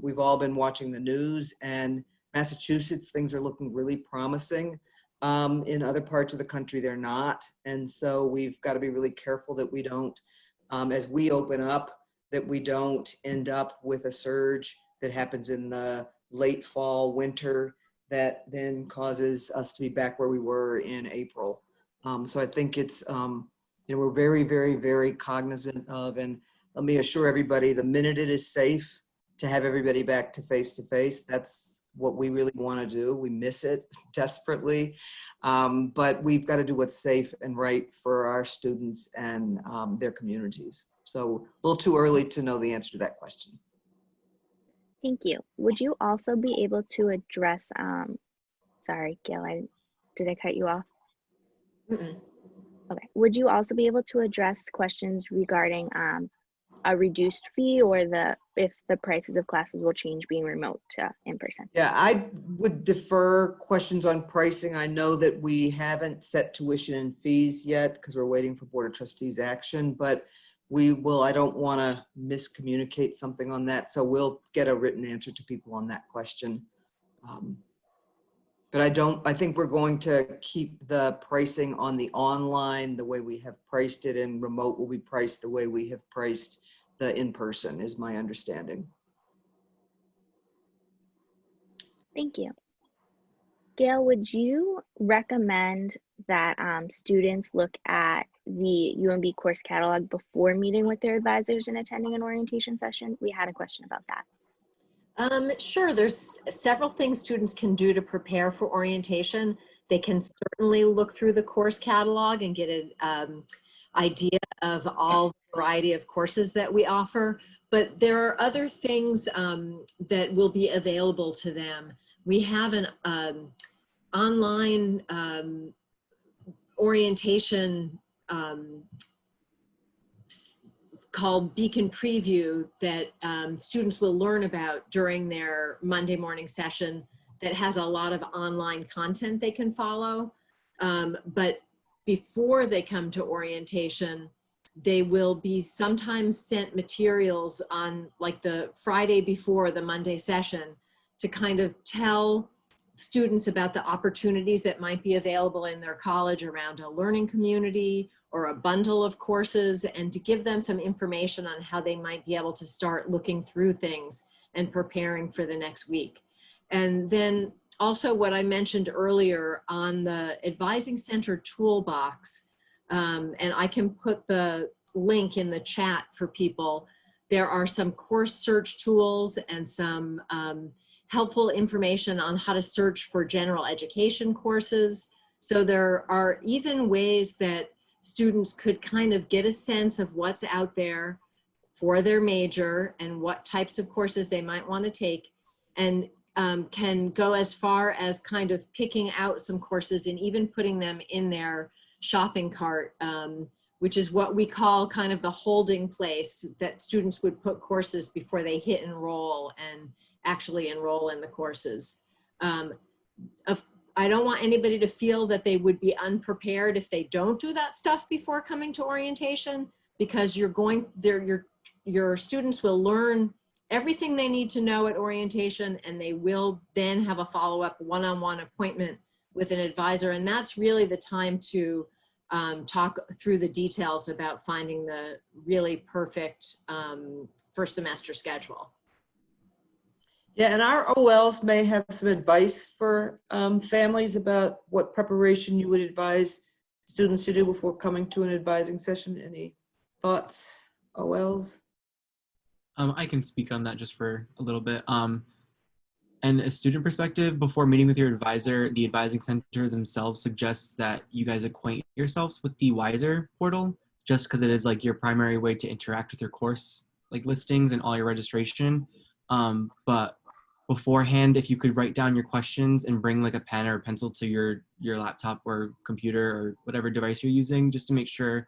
Speaker 11: we've all been watching the news, and Massachusetts, things are looking really promising. In other parts of the country, they're not. And so we've got to be really careful that we don't, as we open up, that we don't end up with a surge that happens in the late fall, winter, that then causes us to be back where we were in April. So I think it's, you know, we're very, very, very cognizant of, and let me assure everybody, the minute it is safe to have everybody back to face, that's what we really want to do. We miss it desperately, but we've got to do what's safe and right for our students and their communities. So a little too early to know the answer to that question.
Speaker 1: Thank you. Would you also be able to address, sorry, Gail, did I cut you off?
Speaker 15: Mm-mm.
Speaker 1: Okay. Would you also be able to address questions regarding a reduced fee, or if the prices of classes will change being remote to in-person?
Speaker 11: Yeah, I would defer questions on pricing. I know that we haven't set tuition and fees yet because we're waiting for Board of Trustees action, but we will, I don't want to miscommunicate something on that. So we'll get a written answer to people on that question. But I think we're going to keep the pricing on the online the way we have priced it, and remote will be priced the way we have priced the in-person, is my understanding.
Speaker 1: Thank you. Gail, would you recommend that students look at the UMB course catalog before meeting with their advisors and attending an orientation session? We had a question about that.
Speaker 15: Sure, there's several things students can do to prepare for orientation. They can certainly look through the course catalog and get an idea of all variety of courses that we offer, but there are other things that will be available to them. We have an online orientation called Beacon Preview that students will learn about during their Monday morning session that has a lot of online content they can follow. But before they come to orientation, they will be sometimes sent materials on like the Friday before the Monday session to kind of tell students about the opportunities that might be available in their college around a learning community or a bundle of courses, and to give them some information on how they might be able to start looking through things and preparing for the next week. And then also what I mentioned earlier on the Advising Center toolbox, and I can put the link in the chat for people. There are some course search tools and some helpful information on how to search for general education courses. So there are even ways that students could kind of get a sense of what's out there for their major and what types of courses they might want to take, and can go as far as kind of picking out some courses and even putting them in their shopping cart, which is what we call kind of the holding place that students would put courses before they hit enroll and actually enroll in the courses. I don't want anybody to feel that they would be unprepared if they don't do that stuff before coming to orientation, because your students will learn everything they need to know at orientation, and they will then have a follow-up one-on-one appointment with an advisor. And that's really the time to talk through the details about finding the really perfect first semester schedule.
Speaker 11: Yeah, and our OLs may have some advice for families about what preparation you would advise students to do before coming to an advising session. Any thoughts, OLs?
Speaker 6: I can speak on that just for a little bit. And a student perspective, before meeting with your advisor, the advising center themselves suggests that you guys acquaint yourselves with the Wiser portal, just because it is like your primary way to interact with your course like listings and all your registration. But beforehand, if you could write down your questions and bring like a pen or a pencil to your laptop or computer or whatever device you're using, just to make sure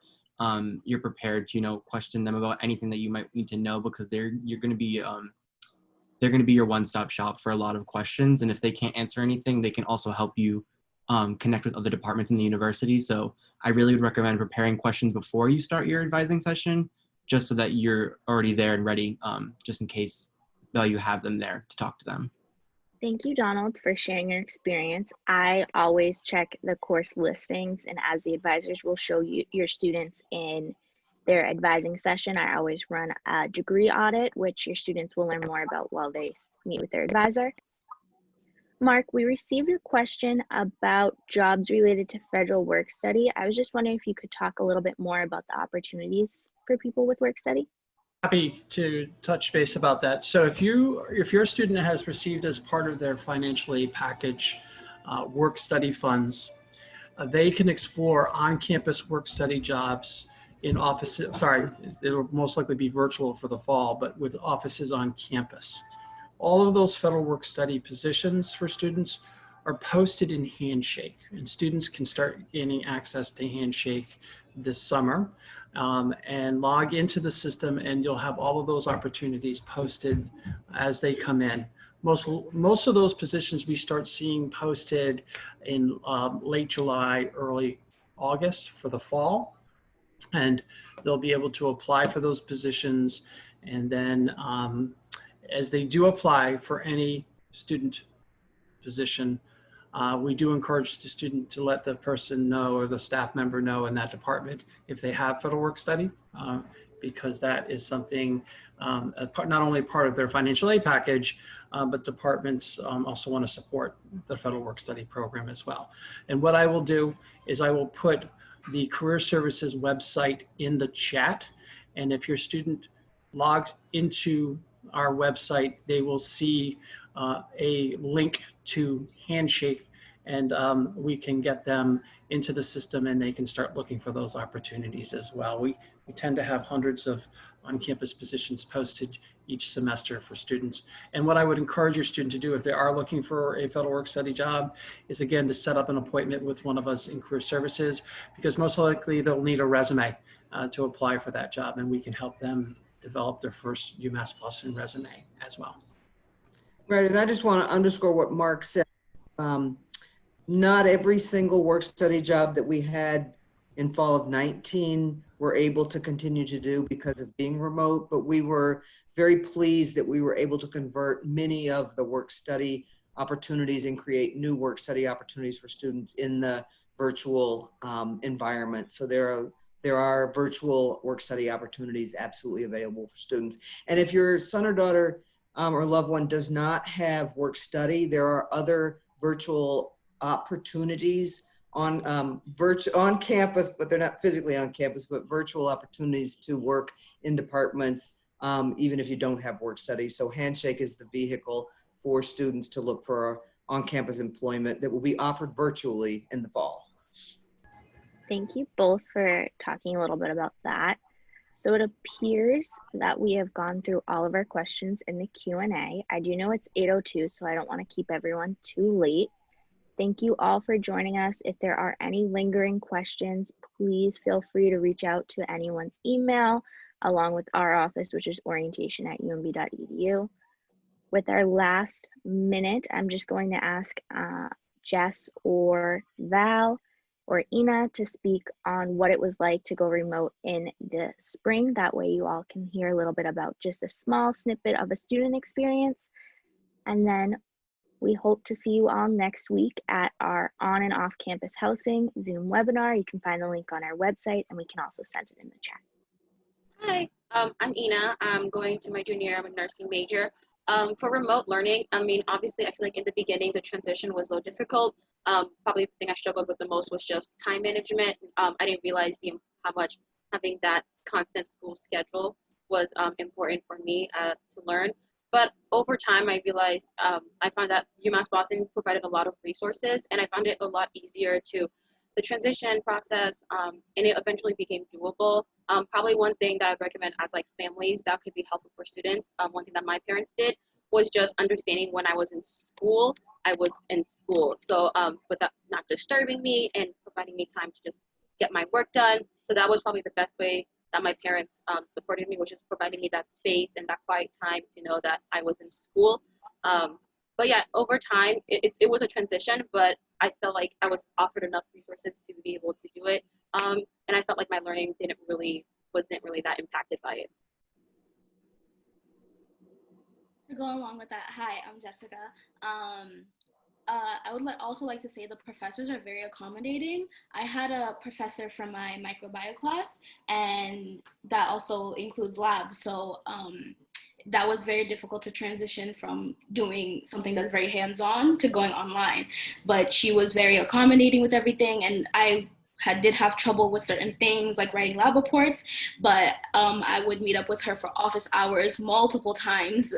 Speaker 6: you're prepared to question them about anything that you might need to know, because they're going to be your one-stop shop for a lot of questions. And if they can't answer anything, they can also help you connect with other departments in the university. So I really would recommend preparing questions before you start your advising session, just so that you're already there and ready, just in case you have them there to talk to them.
Speaker 1: Thank you, Donald, for sharing your experience. I always check the course listings, and as the advisors will show you your students in their advising session, I always run a degree audit, which your students will learn more about while they meet with their advisor. Mark, we received a question about jobs related to federal work study. I was just wondering if you could talk a little bit more about the opportunities for people with work study.
Speaker 12: Happy to touch base about that. So if your student has received as part of their financial aid package work study funds, they can explore on-campus work study jobs in offices. Sorry, it'll most likely be virtual for the fall, but with offices on campus. All of those federal work study positions for students are posted in Handshake, and students can start gaining access to Handshake this summer. And log into the system, and you'll have all of those opportunities posted as they come in. Most of those positions we start seeing posted in late July, early August for the fall, and they'll be able to apply for those positions. And then as they do apply for any student position, we do encourage the student to let the person know or the staff member know in that department if they have federal work study, because that is something not only part of their financial aid package, but departments also want to support the federal work study program as well. And what I will do is I will put the Career Services website in the chat, and if your student logs into our website, they will see a link to Handshake, and we can get them into the system and they can start looking for those opportunities as well. We tend to have hundreds of on-campus positions posted each semester for students. And what I would encourage your student to do if they are looking for a federal work study job is, again, to set up an appointment with one of us in Career Services, because most likely they'll need a resume to apply for that job, and we can help them develop their first UMass Boston resume as well.
Speaker 11: Right, and I just want to underscore what Mark said. Not every single work study job that we had in fall of 19 we're able to continue to do because of being remote, but we were very pleased that we were able to convert many of the work study opportunities and create new work study opportunities for students in the virtual environment. So there are virtual work study opportunities absolutely available for students. And if your son or daughter or loved one does not have work study, there are other virtual opportunities on on campus, but they're not physically on campus, but virtual opportunities to work in departments, even if you don't have work study. So Handshake is the vehicle for students to look for on-campus employment that will be offered virtually in the fall.
Speaker 1: Thank you both for talking a little bit about that. So it appears that we have gone through all of our questions in the Q&A. I do know it's 8:02, so I don't want to keep everyone too late. Thank you all for joining us. If there are any lingering questions, please feel free to reach out to anyone's email along with our office, which is orientation@umb.edu. With our last minute, I'm just going to ask Jess or Val or Ina to speak on what it was like to go remote in the spring. That way you all can hear a little bit about just a small snippet of a student experience. And then we hope to see you all next week at our on and off campus housing Zoom webinar. You can find the link on our website, and we can also send it in the chat.
Speaker 7: Hi, I'm Ina. I'm going to my junior year. I'm a nursing major. For remote learning, I mean, obviously, I feel like in the beginning, the transition was a little difficult. Probably the thing I struggled with the most was just time management. I didn't realize how much having that constant school schedule was important for me to learn. But over time, I realized I found that UMass Boston provided a lot of resources, and I found it a lot easier to the transition process, and it eventually became doable. Probably one thing that I recommend as like families that could be helpful for students, one thing that my parents did was just understanding when I was in school, I was in school. So without not disturbing me and providing me time to just get my work done. So that was probably the best way that my parents supported me, which is providing me that space and that quiet time to know that I was in school. But yeah, over time, it was a transition, but I felt like I was offered enough resources to be able to do it. And I felt like my learning didn't really wasn't really that impacted by it.
Speaker 3: To go along with that, hi, I'm Jessica. I would also like to say the professors are very accommodating. I had a professor from my microbiome class, and that also includes lab. So that was very difficult to transition from doing something that's very hands-on to going online. But she was very accommodating with everything, and I did have trouble with certain things like writing lab reports, but I would meet up with her for office hours multiple times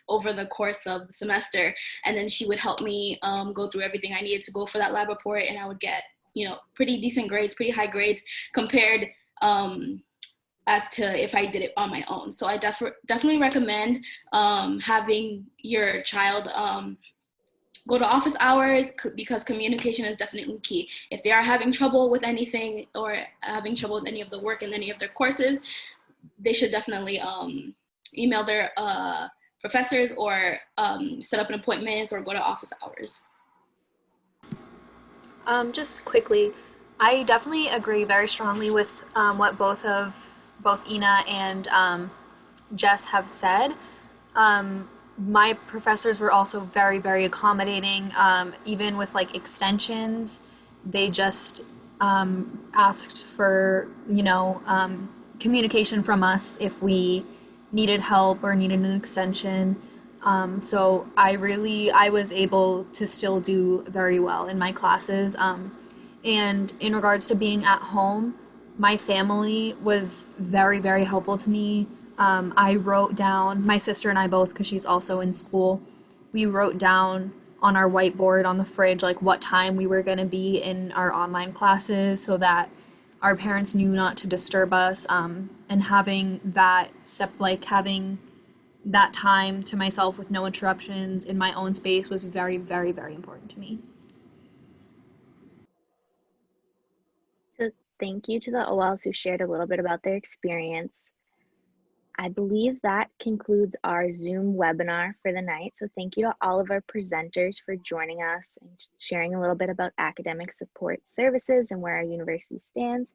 Speaker 3: over the course of the semester, and then she would help me go through everything I needed to go for that lab report, and I would get, you know, pretty decent grades, pretty high grades compared as to if I did it on my own. So I definitely recommend having your child go to office hours, because communication is definitely key. If they are having trouble with anything or having trouble with any of the work in any of their courses, they should definitely email their professors or set up an appointment or go to office hours.
Speaker 8: Just quickly, I definitely agree very strongly with what both Ina and Jess have said. My professors were also very, very accommodating. Even with like extensions, they just asked for, communication from us if we needed help or needed an extension. So I was able to still do very well in my classes. And in regards to being at home, my family was very, very helpful to me. I wrote down, my sister and I both, because she's also in school, we wrote down on our whiteboard on the fridge, like what time we were going to be in our online classes so that our parents knew not to disturb us. And having having that time to myself with no interruptions in my own space was very, very, very important to me.
Speaker 1: So thank you to the OLs who shared a little bit about their experience. I believe that concludes our Zoom webinar for the night. So thank you to all of our presenters for joining us and sharing a little bit about academic support services and where our university stands.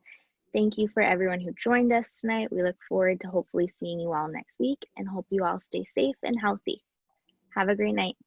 Speaker 1: Thank you for everyone who joined us tonight. We look forward to hopefully seeing you all next week and hope you all stay safe and healthy. Have a great night.